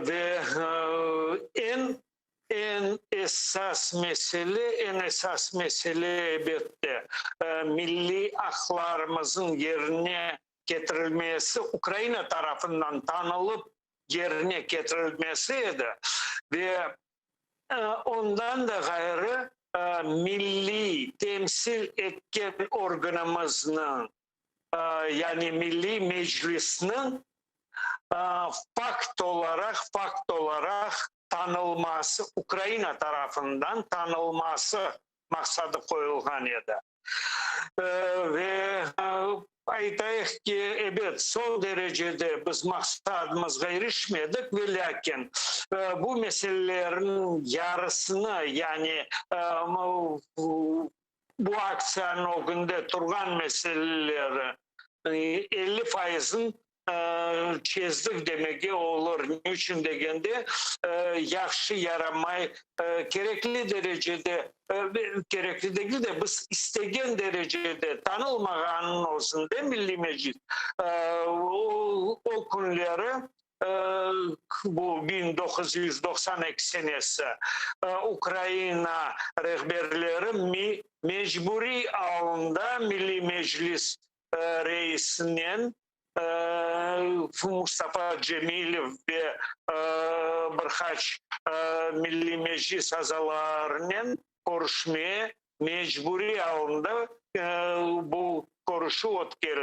ve en esas mesele elbette milli haklarımızın yerine getirilmesi, Ukrayna tarafından tanılıp yerine getirilmesiydi ve ondan da gayrı milli temsil etken organımızın yani Milli Meclis'in fakt olarak tanılması, Ukrayna tarafından tanılması maksadı koyulgan edi. Ve aytayıq ki, evet, son derecede biz maksadımızga erişmedik ve lakin bu meselelerin yarısını yani bu aksiyanın o günde turgan meseleleri 50%'ın çizdik demek olur. Niçin degende yaxşı yaramay gerekli derecede gerekli değil de biz istegen derecede tanılmağanın olsun da Milli Meclis o günleri bu 1992 senesi Ukrayna rehberleri mecburi alında Milli Meclis reisinin Mustafa Cemilov ve birkaç Milli Meclis azalarının görüşmeye mecburi alında bu görüşü ötkerildi.